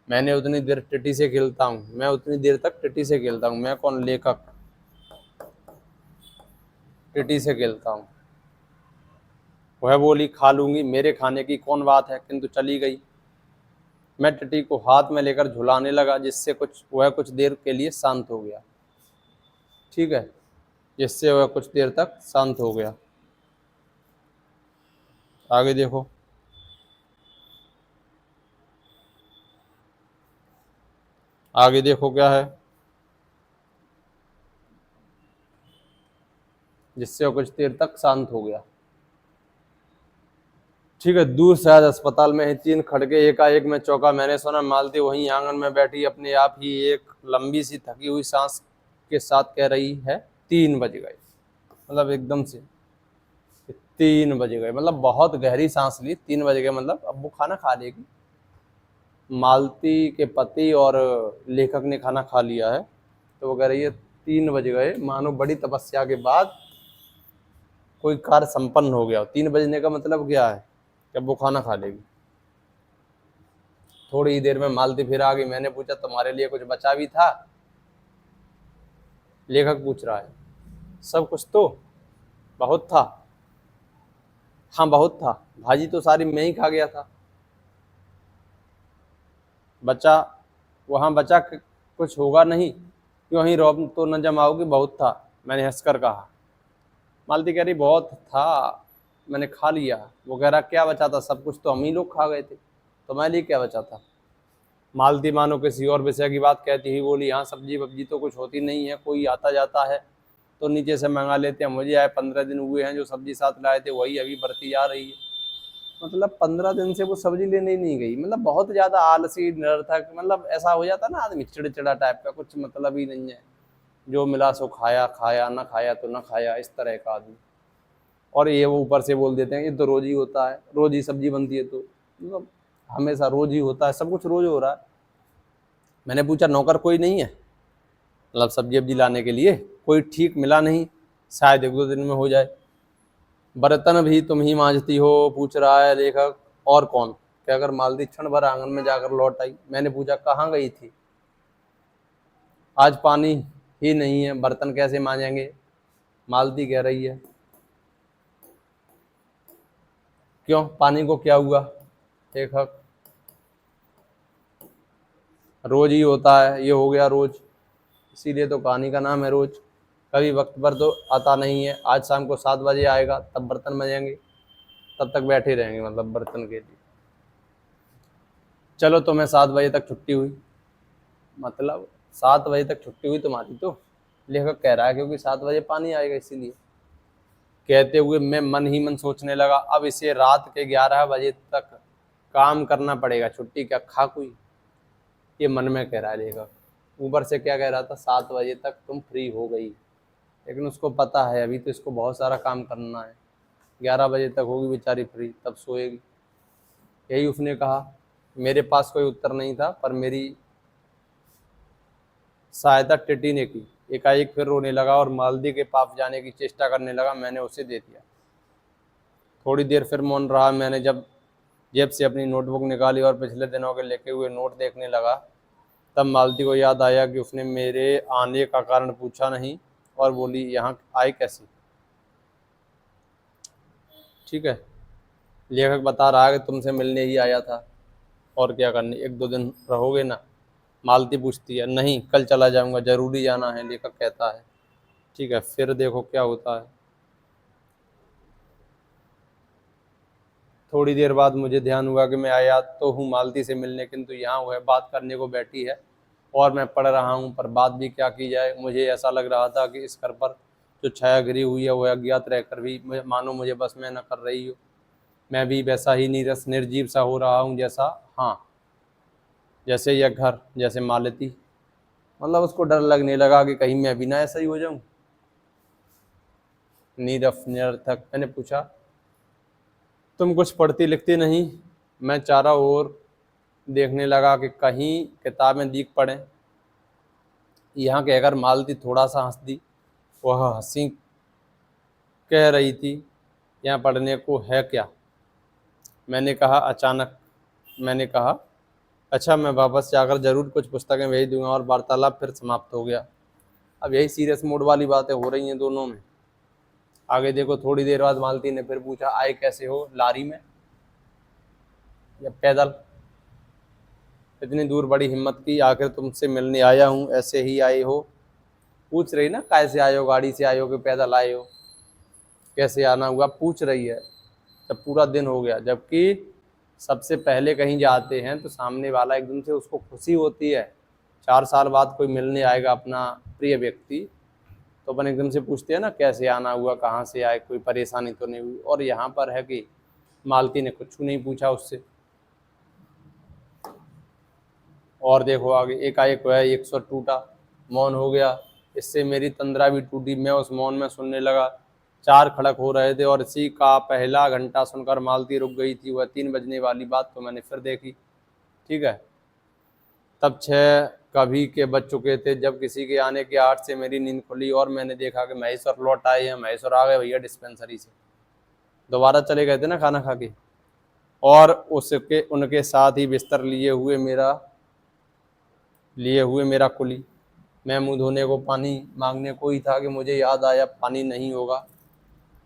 मैंने उतनी देर टिटी से खेलता हूँ, मैं उतनी देर तक टिटी से खेलता हूँ। मैं कौन? लेखक, टिटी से खेलता हूँ। वह बोली खा लूंगी, मेरे खाने की कौन बात है, किंतु चली गई। मैं टिटी को हाथ में लेकर झुलाने लगा, जिससे वह कुछ देर के लिए शांत हो गया। ठीक है, जिससे वह कुछ देर तक शांत हो गया। आगे देखो, आगे देखो क्या है, जिससे वह कुछ देर तक शांत हो गया। ठीक है, दूर शायद अस्पताल में ही 3 खड़के, एकाएक मैं चौंका। मैंने सुना मालती वहीं आंगन में बैठी अपने आप ही एक लंबी सी थकी हुई सांस के साथ कह रही है 3 बज गए। मतलब एकदम से 3 बज गए, मतलब बहुत गहरी सांस ली। 3 बज गए मतलब अब वो खाना खा लेगी। मालती के पति और लेखक ने खाना खा लिया है, तो वो कह रही है 3 बज गए, मानो बड़ी तपस्या के बाद कोई कार्य संपन्न हो गया। 3 बजने का मतलब क्या है? जब वो खाना खा लेगी। थोड़ी ही देर में मालती फिर आ गई। मैंने पूछा तुम्हारे लिए कुछ बचा भी था? लेखक पूछ रहा है। सब कुछ तो बहुत था। हाँ बहुत था, भाजी तो सारी मैं ही खा गया था। बचा वहाँ बचा कुछ होगा नहीं, क्यों ही रौब तो न जमाओगी? बहुत था, मैंने हंसकर कहा। मालती कह रही बहुत था, मैंने खा लिया। वो कह रहा क्या बचा था? सब कुछ तो हम ही लोग खा गए थे, तुम्हारे लिए क्या बचा था? मालती मानो किसी और विषय की बात कहती ही बोली, यहाँ सब्जी वब्जी तो कुछ होती नहीं है, कोई आता जाता है तो नीचे से मंगा लेते हैं। मुझे आए 15 दिन हुए हैं, जो सब्जी साथ लाए थे वही अभी बरती आ रही है। मतलब 15 दिन से वो सब्जी लेने ही नहीं गई। मतलब बहुत ज़्यादा आलसी, निरर्थक, मतलब ऐसा हो जाता ना आदमी, चिड़चिड़ा टाइप का, कुछ मतलब ही नहीं है, जो मिला सो खाया, खाया ना खाया तो ना खाया, इस तरह का आदमी। और ये वो ऊपर से बोल देते हैं ये तो रोज ही होता है, रोज ही सब्जी बनती है, तो मतलब हमेशा रोज ही होता है, सब कुछ रोज हो रहा है। मैंने पूछा नौकर कोई नहीं है, मतलब सब्जी वब्जी लाने के लिए? कोई ठीक मिला नहीं, शायद 1-2 दिन में हो जाए। बर्तन भी तुम ही मांजती हो? पूछ रहा है लेखक। और कौन? क्या अगर मालती क्षण भर आंगन में जाकर लौट आई। मैंने पूछा कहाँ गई थी? आज पानी ही नहीं है, बर्तन कैसे मांजेंगे? मालती कह रही है। क्यों, पानी को क्या हुआ? लेखक रोज ही होता है, ये हो गया रोज, इसीलिए तो कहानी का नाम है रोज। कभी वक्त पर तो आता नहीं है, आज शाम को 7 बजे आएगा, तब बर्तन मजेंगे, तब तक बैठे रहेंगे मतलब बर्तन के लिए। चलो तुम्हें 7 बजे तक छुट्टी हुई, मतलब 7 बजे तक छुट्टी हुई तुम्हारी तो? लेखक कह रहा है क्योंकि 7 बजे पानी आएगा इसीलिए। कहते हुए मैं मन ही मन सोचने लगा अब इसे रात के 11 बजे तक काम करना पड़ेगा, छुट्टी क्या खा कोई? ये मन में कह रहा है लेखक। ऊपर से क्या कह रहा था? 7 बजे तक तुम फ्री हो गई, लेकिन उसको पता है अभी तो इसको बहुत सारा काम करना है। 11 बजे तक होगी बेचारी फ्री, तब सोएगी। यही उसने कहा। मेरे पास कोई उत्तर नहीं था, पर मेरी सहायता टिटी ने की। एकाएक फिर रोने लगा और मालती के पास जाने की चेष्टा करने लगा। मैंने उसे दे दिया। थोड़ी देर फिर मौन रहा। मैंने जब जेब से अपनी नोटबुक निकाली और पिछले दिनों के लिखे हुए नोट देखने लगा, तब मालती को याद आया कि उसने मेरे आने का कारण पूछा नहीं, और बोली यहाँ आई कैसे? ठीक है, लेखक बता रहा है कि तुमसे मिलने ही आया था। और क्या करने, 1-2 दिन रहोगे ना? मालती पूछती है। नहीं, कल चला जाऊंगा, जरूरी जाना है, लेखक कहता है। ठीक है, फिर देखो क्या होता है। थोड़ी देर बाद मुझे ध्यान हुआ कि मैं आया तो हूँ मालती से मिलने, किंतु यहाँ वह बात करने को बैठी है और मैं पढ़ रहा हूँ, पर बात भी क्या की जाए। मुझे ऐसा लग रहा था कि इस घर पर जो छाया घिरी हुई है वह अज्ञात रहकर भी मानो मुझे बस में न कर रही हो। मैं भी वैसा ही नीरस निर्जीव सा हो रहा हूँ जैसा, हाँ, जैसे यह घर, जैसे मालती। मतलब उसको डर लगने लगा कि कहीं मैं भी ना ऐसा ही हो जाऊं, नीरफ निरर्थक। मैंने पूछा, तुम कुछ पढ़ती लिखती नहीं? मैं चारों ओर देखने लगा कि कहीं किताबें दिख पड़े। यहाँ कहकर मालती थोड़ा सा हंस दी। वह हंसी कह रही थी, यहाँ पढ़ने को है क्या? मैंने कहा, अच्छा, मैं वापस जाकर जरूर कुछ पुस्तकें भेज दूंगा। और वार्तालाप फिर समाप्त हो गया। अब यही सीरियस मूड वाली बातें हो रही हैं दोनों में। आगे देखो, थोड़ी देर बाद मालती ने फिर पूछा, आए कैसे हो, लारी में या पैदल? इतनी दूर बड़ी हिम्मत की, आखिर तुमसे मिलने आया हूँ, ऐसे ही आए हो? पूछ रही ना, कैसे आए हो, गाड़ी से आए हो कि पैदल आए हो, कैसे आना हुआ, पूछ रही है। जब पूरा दिन हो गया, जबकि सबसे पहले कहीं जाते हैं तो सामने वाला एकदम से उसको खुशी होती है। 4 साल बाद कोई मिलने आएगा अपना प्रिय व्यक्ति, तो अपन एकदम से पूछते हैं ना, कैसे आना हुआ, कहाँ से आए, कोई परेशानी तो नहीं हुई। और यहाँ पर है कि मालती ने कुछ नहीं पूछा उससे। और देखो आगे, एकाएक वह एक स्वर टूटा, मौन हो गया। इससे मेरी तंद्रा भी टूटी। मैं उस मौन में सुनने लगा। 4 खड़क हो रहे थे और इसी का पहला घंटा सुनकर मालती रुक गई थी। वह 3 बजने वाली बात तो मैंने फिर देखी। ठीक है, तब 6 कभी के बज चुके थे जब किसी के आने के आठ से मेरी नींद खुली और मैंने देखा कि महेश्वर लौट आए हैं। महेश्वर आ गए भैया डिस्पेंसरी से, दोबारा चले गए थे ना खाना खा के। और उसके उनके साथ ही बिस्तर लिए हुए मेरा कुली। मैं मुंह धोने को पानी मांगने को ही था कि मुझे याद आया पानी नहीं होगा।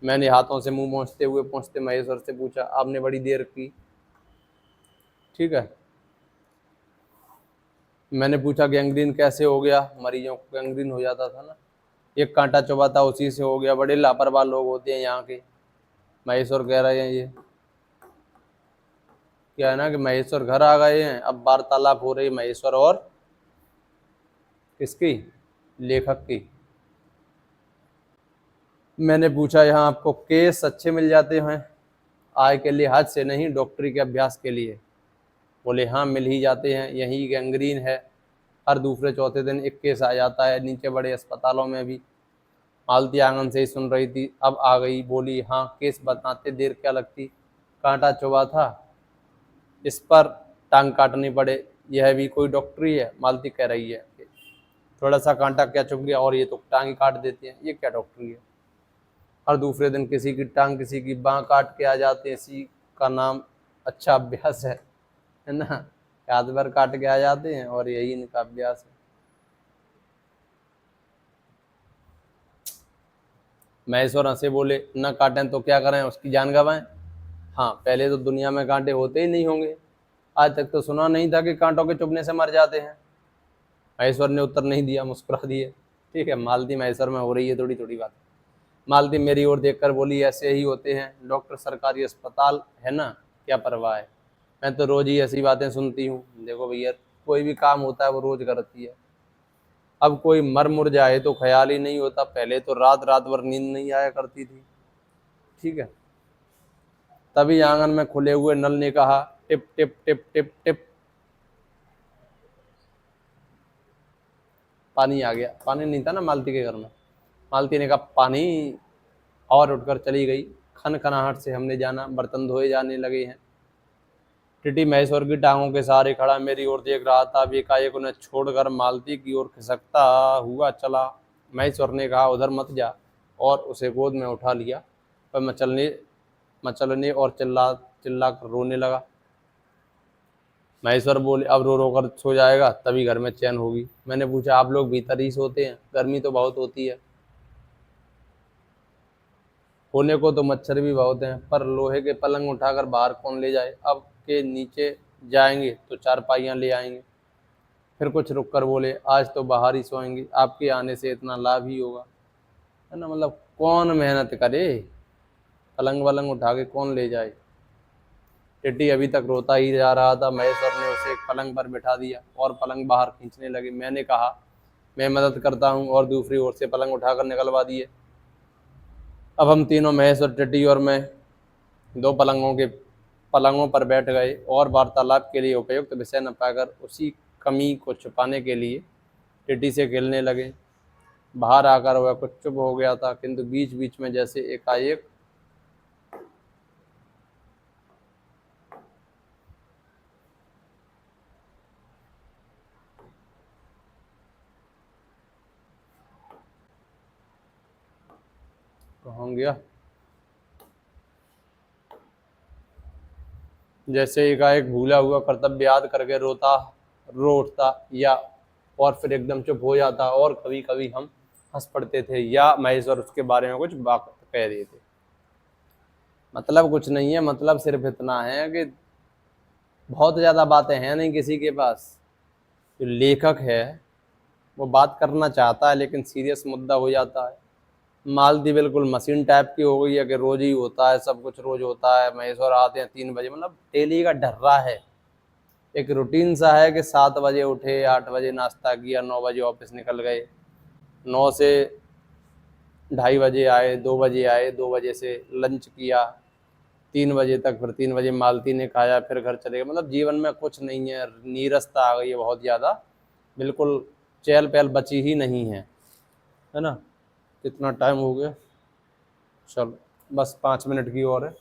मैंने हाथों से मुंह पहुँचते महेश्वर से पूछा, आपने बड़ी देर की? ठीक है, मैंने पूछा, गैंग्रीन कैसे हो गया? मरीजों को गैंग्रीन हो जाता था ना, एक कांटा चुभा था, उसी से हो गया। बड़े लापरवाह लोग होते हैं यहाँ के, महेश्वर कह रहे हैं। ये क्या है ना कि महेश्वर घर आ गए हैं। अब वार्तालाप हो रही महेश्वर और किसकी? लेखक की। मैंने पूछा, यहाँ आपको केस अच्छे मिल जाते हैं? आय के लिहाज से नहीं, डॉक्टरी के अभ्यास के लिए। बोले, हाँ, मिल ही जाते हैं। यही गैंग्रीन है, हर दूसरे चौथे दिन एक केस आ जाता है, नीचे बड़े अस्पतालों में भी। मालती आंगन से ही सुन रही थी, अब आ गई। बोली, हाँ, केस बताते देर क्या लगती, कांटा चुभा था, इस पर टांग काटनी पड़े, यह भी कोई डॉक्टरी है? मालती कह रही है, थोड़ा सा कांटा क्या चुभ गया और ये तो टांग ही काट देते हैं, ये क्या डॉक्टरी है? हर दूसरे दिन किसी की टांग किसी की बाँह काट के आ जाते हैं, इसी का नाम अच्छा अभ्यास है ना? रात भर काट के आ जाते हैं और यही इनका अभ्यास है। महेश्वर हंसे, बोले, न काटें तो क्या करें, उसकी जान गंवाएं? हाँ, पहले तो दुनिया में कांटे होते ही नहीं होंगे, आज तक तो सुना नहीं था कि कांटों के चुभने से मर जाते हैं। महेश्वर ने उत्तर नहीं दिया, मुस्कुरा दिए। ठीक है, मालती महेश्वर में हो रही है थोड़ी थोड़ी बात। मालती मेरी ओर देखकर बोली, ऐसे ही होते हैं डॉक्टर, सरकारी अस्पताल है ना, क्या परवाह है, मैं तो रोज ही ऐसी बातें सुनती हूँ। देखो भैया, कोई भी काम होता है वो रोज करती है। अब कोई मर मुर जाए तो ख्याल ही नहीं होता, पहले तो रात रात भर नींद नहीं आया करती थी। ठीक है, तभी आंगन में खुले हुए नल ने कहा, tip tip tip tip tip, पानी आ गया। पानी नहीं था ना मालती के घर में। मालती ने कहा, पानी, और उठकर चली गई। खन खनाहट से हमने जाना, बर्तन धोए जाने लगे हैं। टिटी महेश्वर की टांगों के सहारे खड़ा मेरी ओर देख रहा था। अब एकाएक उन्हें छोड़कर मालती की ओर खिसकता हुआ चला। महेश्वर ने कहा, उधर मत जा, और उसे गोद में उठा लिया। पर मचलने और चिल्ला चिल्ला कर रोने लगा। महेश्वर बोले, अब रो रो कर सो जाएगा तभी घर में चैन होगी। मैंने पूछा, आप लोग भीतर ही सोते हैं? गर्मी तो बहुत होती है। होने को तो मच्छर भी बहुत हैं, पर लोहे के पलंग उठाकर बाहर कौन ले जाए? अब के नीचे जाएंगे तो चारपाइयाँ ले आएंगे। फिर कुछ रुक कर बोले, आज तो बाहर ही सोएंगे, आपके आने से इतना लाभ ही होगा, है ना? मतलब कौन मेहनत करे, पलंग वलंग उठा के कौन ले जाए? टिट्टी अभी तक रोता ही जा रहा था। महेश्वर ने उसे एक पलंग पर बिठा दिया और पलंग बाहर खींचने लगे। मैंने कहा, मैं मदद करता हूँ, और दूसरी ओर से पलंग उठाकर निकलवा दिए। अब हम तीनों, महेश और टिड्डी और मैं, दो पलंगों पर बैठ गए और वार्तालाप के लिए उपयुक्त विषय न पाकर उसी कमी को छुपाने के लिए टिड्डी से खेलने लगे। बाहर आकर वह कुछ चुप हो गया था, किंतु बीच बीच में जैसे एकाएक कहाँ गया, जैसे एकाएक भूला हुआ कर्तव्य याद करके रो उठता, या और फिर एकदम चुप हो जाता, और कभी कभी हम हंस पड़ते थे या महेश्वर उसके बारे में कुछ बात कह देते। मतलब कुछ नहीं है, मतलब सिर्फ इतना है कि बहुत ज़्यादा बातें हैं नहीं किसी के पास। जो लेखक है वो बात करना चाहता है लेकिन सीरियस मुद्दा हो जाता है। मालती बिल्कुल मशीन टाइप की हो गई है कि रोज ही होता है, सब कुछ रोज होता है। महेश्वर आते हैं 3 बजे, मतलब डेली का ढर्रा है। एक रूटीन सा है कि 7 बजे उठे, 8 बजे नाश्ता किया, 9 बजे ऑफिस निकल गए, 9 से 2:30 बजे आए, 2 बजे आए, 2 बजे से लंच किया, 3 बजे तक, फिर 3 बजे मालती ने खाया, फिर घर चले गए। मतलब जीवन में कुछ नहीं है, नीरसता आ गई है बहुत ज़्यादा, बिल्कुल चहल पहल बची ही नहीं है ना। कितना टाइम हो गया, चलो बस 5 मिनट की और है।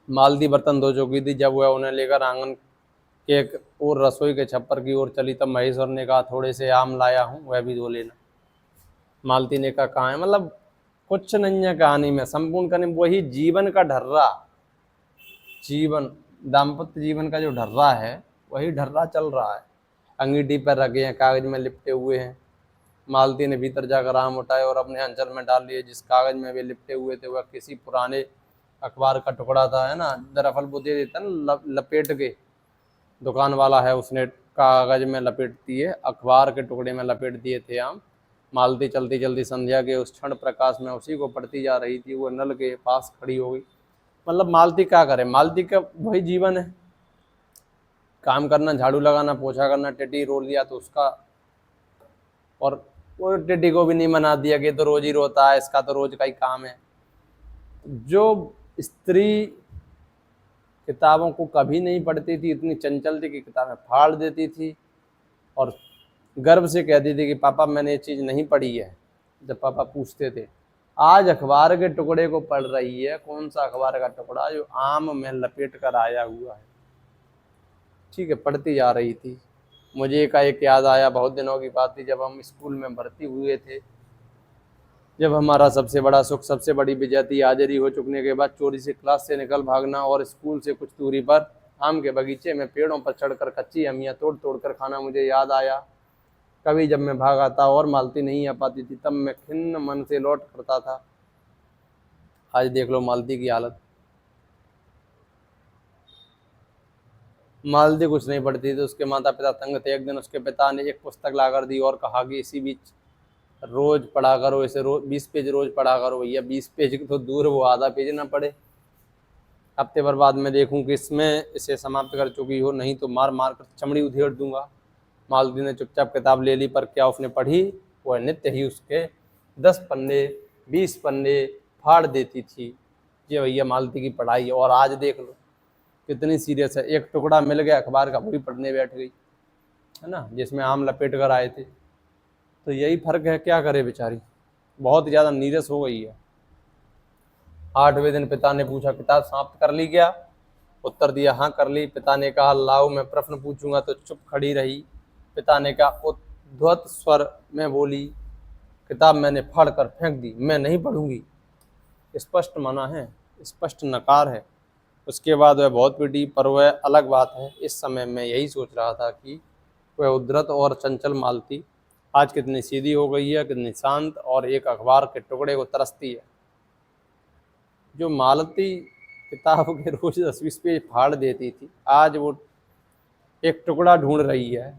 मालती बर्तन धो चुकी थी जब वह उन्हें लेकर आंगन के एक और रसोई के छप्पर की ओर चली, तब महेश्वर ने कहा, थोड़े से आम लाया हूँ, वह भी धो लेना। मालती ने कहा, कहाँ है? मतलब कुछ नहीं है कहानी में, संपूर्ण कहानी वही जीवन का ढर्रा, जीवन, दाम्पत्य जीवन का जो ढर्रा है वही ढर्रा चल रहा है। अंगीठी पर रखे हैं, कागज में लिपटे हुए हैं। मालती ने भीतर जाकर आम उठाए और अपने अंचल में डाल लिए। जिस कागज में वे लिपटे हुए थे वह किसी पुराने अखबार का टुकड़ा था, है ना। दरअसल वो दे देता ना लपेट के, दुकान वाला है उसने कागज में लपेट दिए, अखबार के टुकड़े में लपेट दिए थे आम। मालती चलती चलती संध्या के उस क्षण प्रकाश में उसी को पढ़ती जा रही थी। वो नल के पास खड़ी हो गई। मतलब मालती क्या करे, मालती का वही जीवन है, काम करना, झाड़ू लगाना, पोछा करना। टिड्डी रो लिया तो उसका, और वो टिड्डी को भी नहीं मना दिया कि तो रोज ही रोता है, इसका तो रोज का ही काम है। जो स्त्री किताबों को कभी नहीं पढ़ती थी, इतनी चंचल थी कि किताबें फाड़ देती थी और गर्व से कहती थी कि पापा मैंने ये चीज़ नहीं पढ़ी है, जब पापा पूछते थे। आज अखबार के टुकड़े को पढ़ रही है। कौन सा अखबार का टुकड़ा? जो आम में लपेट कर आया हुआ है। ठीक है, पढ़ती जा रही थी। मुझे एक याद आया, बहुत दिनों की बात थी, जब हम स्कूल में भर्ती हुए थे, जब हमारा सबसे बड़ा सुख, सबसे बड़ी विजय थी हाजिरी हो चुकने के बाद चोरी से क्लास से निकल भागना और स्कूल से कुछ दूरी पर आम के बगीचे में पेड़ों पर चढ़कर कच्ची अमियाँ तोड़ तोड़ कर खाना। मुझे याद आया कभी जब मैं भाग आता और मालती नहीं आ पाती थी, तब मैं खिन्न मन से लौट करता था। आज देख लो मालती की हालत। मालती कुछ नहीं पढ़ती थी, उसके माता पिता तंग थे। एक दिन उसके पिता ने एक पुस्तक लाकर दी और कहा कि इसी बीच रोज पढ़ा करो, इसे रोज 20 पेज रोज पढ़ा करो। भैया 20 पेज तो दूर, वो आधा पेज ना पढ़े। हफ्ते भर बाद में देखूं कि इसमें इसे समाप्त कर चुकी हो, नहीं तो मार मार कर चमड़ी उधेड़ दूंगा। मालती ने चुपचाप किताब ले ली, पर क्या उसने पढ़ी? वह नित्य ही उसके 10 पन्ने 20 पन्ने फाड़ देती थी। ये भैया मालती की पढ़ाई। और आज देख लो कितनी सीरियस है। एक टुकड़ा मिल गया अखबार का, वही पढ़ने बैठ गई, है ना, जिसमें आम लपेट कर आए थे। तो यही फर्क है, क्या करे बेचारी, बहुत ज़्यादा नीरस हो गई है। 8वें दिन पिता ने पूछा, किताब समाप्त कर ली क्या? उत्तर दिया, हाँ कर ली। पिता ने कहा, लाओ मैं प्रश्न पूछूंगा। तो चुप खड़ी रही। पिता ने कहा, उद्धत स्वर में बोली, किताब मैंने फाड़ कर फेंक दी, मैं नहीं पढ़ूंगी। स्पष्ट मना है, स्पष्ट नकार है। उसके बाद वह बहुत पीटी, पर वह अलग बात है। इस समय मैं यही सोच रहा था कि वह उद्धत और चंचल मालती आज कितनी सीधी हो गई है, कितनी शांत, और एक अखबार के टुकड़े को तरसती है। जो मालती किताब के रोज 10-20 पेज फाड़ देती थी, आज वो एक टुकड़ा ढूंढ रही है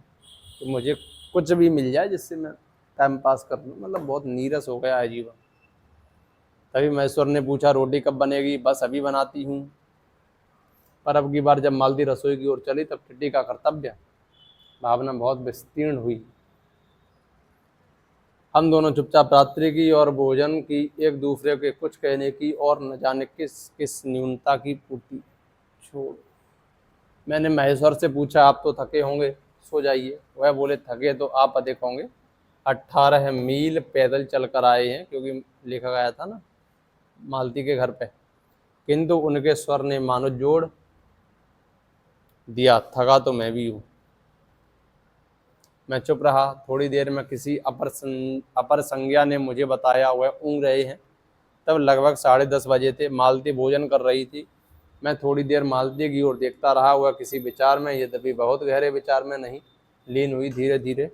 कि मुझे कुछ भी मिल जाए जिससे मैं टाइम पास कर लूँ। मतलब बहुत नीरस हो गया है जीवन। तभी महेश्वर ने पूछा, रोटी कब बनेगी? बस अभी बनाती हूँ। पर अब की बार जब मालती रसोई की ओर चली, तब टिड्डी का कर्तव्य भावना बहुत विस्तीर्ण हुई। हम दोनों चुपचाप रात्रि की और भोजन की, एक दूसरे के कुछ कहने की और न जाने किस किस न्यूनता की पूर्ति छोड़। मैंने महेश्वर से पूछा, आप तो थके होंगे, सो जाइए। वह बोले, थके तो आप अधिक होंगे, 18 मील पैदल चल कर आए हैं, क्योंकि लेखक आया था ना मालती के घर पे। किंतु उनके स्वर ने मानो जोड़ दिया, थका तो मैं भी हूँ। मैं चुप रहा। थोड़ी देर में किसी अपर संज्ञा ने मुझे बताया वह ऊँघ रहे हैं। तब लगभग 10:30 बजे थे। मालती भोजन कर रही थी। मैं थोड़ी देर मालती की ओर देखता रहा। वह किसी विचार में, यद्यपि बहुत गहरे विचार में नहीं, लीन हुई धीरे धीरे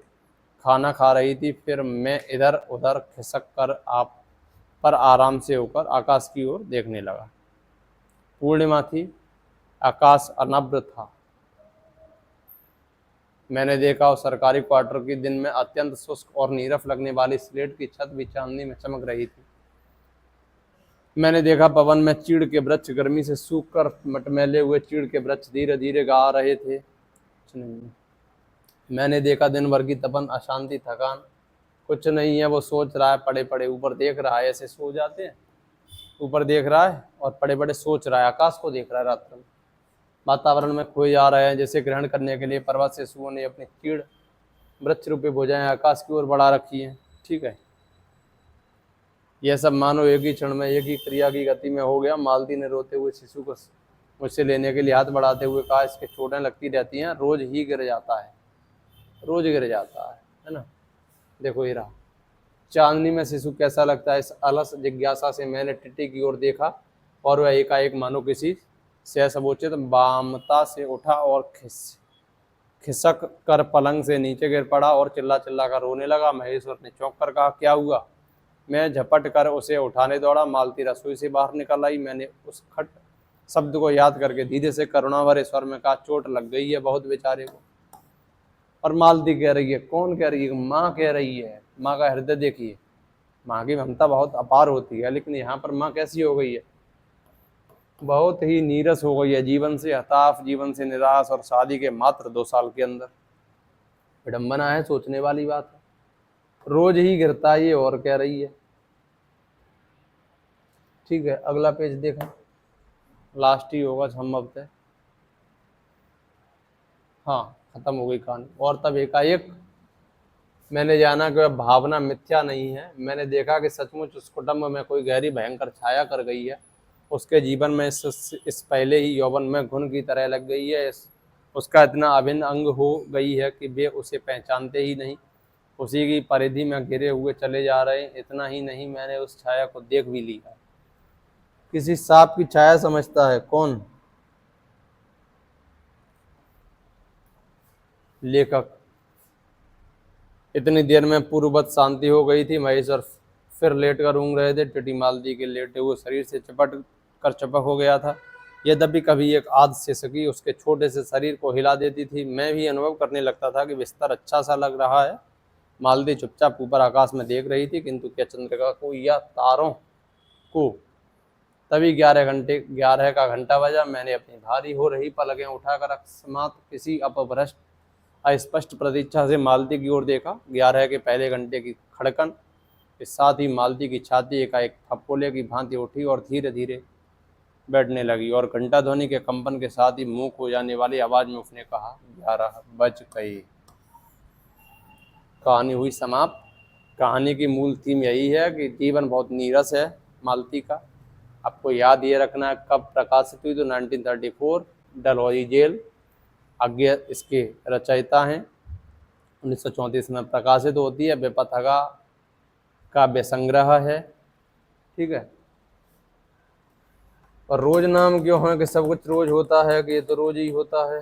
खाना खा रही थी। फिर मैं इधर उधर खिसक कर आप पर आराम से होकर आकाश की ओर देखने लगा। पूर्णिमा थी, आकाश अनभ्र था। मैंने देखा उस सरकारी क्वार्टर के दिन में अत्यंत शुष्क और नीरस लगने वाली स्लेट की छत भी चांदनी में चमक रही थी। मैंने देखा पवन में चीड़ के वृक्ष गर्मी से सूख कर मटमैले हुए चीड़ के वृक्ष धीरे धीरे गा रहे थे। मैंने देखा दिन भर की तपन, अशांति, थकान, कुछ नहीं है। वो सोच रहा है पड़े पड़े, ऊपर देख रहा है, ऐसे सो जाते हैं, ऊपर देख रहा है और पड़े पड़े सोच रहा है, आकाश को देख रहा है रात में। वातावरण में खोए जा रहे हैं, जैसे ग्रहण करने के लिए पर्वत से शिशुओं ने अपनी चीड़ वृक्ष रूपी भुजाएं आकाश की ओर बढ़ा रखी हैं। ठीक है, यह सब मानो एक ही क्षण में, एक ही क्रिया की गति में हो गया। मालती ने रोते हुए शिशु को मुझसे लेने के लिए हाथ बढ़ाते हुए कहा, इसके चोटें लगती रहती हैं, रोज ही गिर जाता है, रोज गिर जाता है ना। देखो ये रहा। चांदनी में शिशु कैसा लगता है, इस अलस जिज्ञासा से मैंने टिट्टी की ओर देखा और वह एकाएक मानो किसी ससबोचित वामता से उठा और खिसक कर पलंग से नीचे गिर पड़ा और चिल्ला चिल्ला कर रोने लगा। महेश्वर ने चौंक कर कहा, क्या हुआ? मैं झपट कर उसे उठाने दौड़ा। मालती रसोई से बाहर निकल आई। मैंने उस खट शब्द को याद करके धीरे से करुणा भरे स्वर में कहा, चोट लग गई है बहुत बेचारे को। और मालती कह रही है, कौन कह रही है? माँ कह रही है। माँ का हृदय देखिए, माँ की ममता बहुत अपार होती है, लेकिन यहाँ पर माँ कैसी हो गई है? बहुत ही नीरस हो गई है, जीवन से हताश, जीवन से निराश, और शादी के मात्र 2 साल के अंदर। विडम्बना है, सोचने वाली बात है। रोज ही गिरता है ये, और कह रही है। ठीक है, अगला पेज देखा, लास्ट ही होगा संभवतः। हाँ, खत्म हो गई कहानी। और तब एकाएक मैंने जाना कि वह भावना मिथ्या नहीं है। मैंने देखा कि सचमुच उस कुटुंब में कोई गहरी भयंकर छाया कर गई है। उसके जीवन में इस पहले ही यौवन में घुन की तरह लग गई है। उसका इतना अभिन्न अंग हो गई है कि वे उसे पहचानते ही नहीं, उसी की परिधि में घिरे हुए चले जा रहे हैं। इतना ही नहीं, मैंने उस छाया को देख भी लिया। किसी सांप की छाया समझता है? कौन? लेखक। इतनी देर में पूर्ववत शांति हो गई थी। महेश्वर फिर लेट कर ऊँघ रहे थे। टिटी मालती के लेटे हुए शरीर से चिपट कर चपक हो गया था। यद्यपि कभी एक आध सिसकी उसके छोटे से शरीर को हिला देती थी। मैं भी अनुभव करने लगता था कि बिस्तर अच्छा सा लग रहा है। मालती चुपचाप ऊपर आकाश में देख रही थी, किंतु क्या चंद्रिका को या तारों को। तभी 11 का घंटा बजा। मैंने अपनी भारी हो रही पलकें उठाकर अकस्मात किसी अपभ्रष्ट अस्पष्ट प्रतीक्षा से मालती की ओर देखा। 11 के पहले घंटे की खड़कन के साथ ही मालती की छाती एकाएक फप्पोले की भांति उठी और धीरे धीरे बैठने लगी, और घंटा ध्वनि के कंपन के साथ ही मुंह खो जाने वाली आवाज में उसने कहा, 11 बज गए। कहानी हुई समाप्त। कहानी की मूल थीम यही है कि जीवन बहुत नीरस है मालती का। आपको याद ये रखना है कब प्रकाशित हुई, तो 1934, डलहौजी जेल। आज्ञा इसके रचयिता हैं। 1934 में प्रकाशित होती है। बेपतगा काव्य संग्रह है। ठीक है, और रोज नाम क्यों है कि सब कुछ रोज होता है, कि ये तो रोज ही होता है।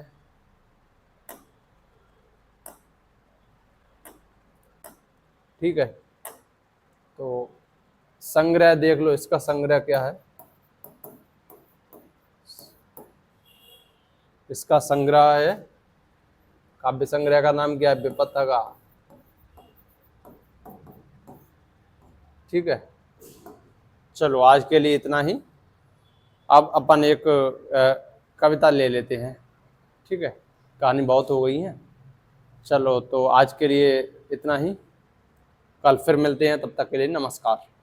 ठीक है, तो संग्रह देख लो, इसका संग्रह क्या है। इसका संग्रह है, काव्य संग्रह का नाम क्या है? बेपतगा। ठीक है, चलो आज के लिए इतना ही। अब अपन एक कविता ले लेते हैं। ठीक है, कहानी बहुत हो गई है। चलो तो आज के लिए इतना ही। कल फिर मिलते हैं, तब तक के लिए नमस्कार।